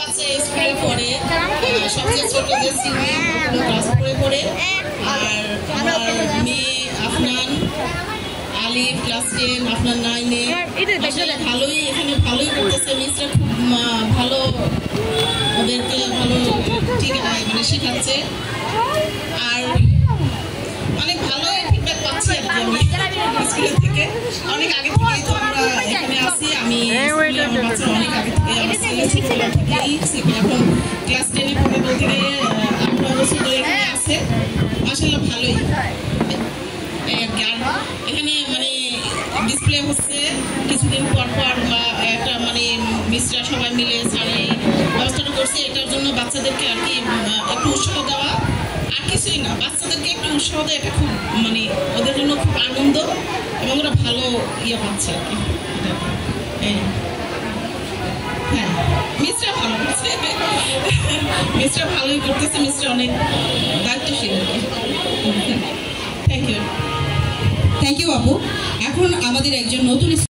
ক্লাসে স্কুলে পড়ে, সবচেয়ে ছোট যে সিনি ক্লাস পড়ে আর আমার মেয়ে আফনান আলিফ ক্লাস 10, আফনান 9-এ। ভালোই এখানে ভালোই করতেছে, মিসরা খুব ভালো ওদেরকে ভালো ঠিক মানে শেখাচ্ছে আর অনেক ভালো ফিডব্যাক পাচ্ছি আর কি আমি স্কুল থেকে। অনেক আগে থেকেই তো আমরা এখানে আসি, আমি আমার বাচ্চারা অনেক আগে থেকে আমার ছেলে ছোটবেলা থেকেই এখন ক্লাস 10-এ পড়ে বলতে গেলে 8 বছর ধরে এখানে আছে। মাশাআল্লাহ ভালোই এখানে মানে ডিসপ্লে হচ্ছে কিছুদিন পর পর বা একটা মানে মিসরা সবাই মিলে স্যারে ব্যবস্থাটা করছে এটার জন্য বাচ্চাদেরকে আর কি একটু উৎসাহ দেওয়া, আর কিছুই না, বাচ্চাদেরকে একটু উৎসাহ দেওয়া, এটা খুব মানে ওদের জন্য খুব আনন্দ এবং ওরা ভালো ইয়ে পাচ্ছে আর কি। হ্যাঁ মিসরা ভালো করছে, মিসরা ভালোই করতেছে, মিসরা অনেক দায়িত্বশীল আর কি। থ্যাংক ইউ আপু। এখন আমাদের একজন নতুন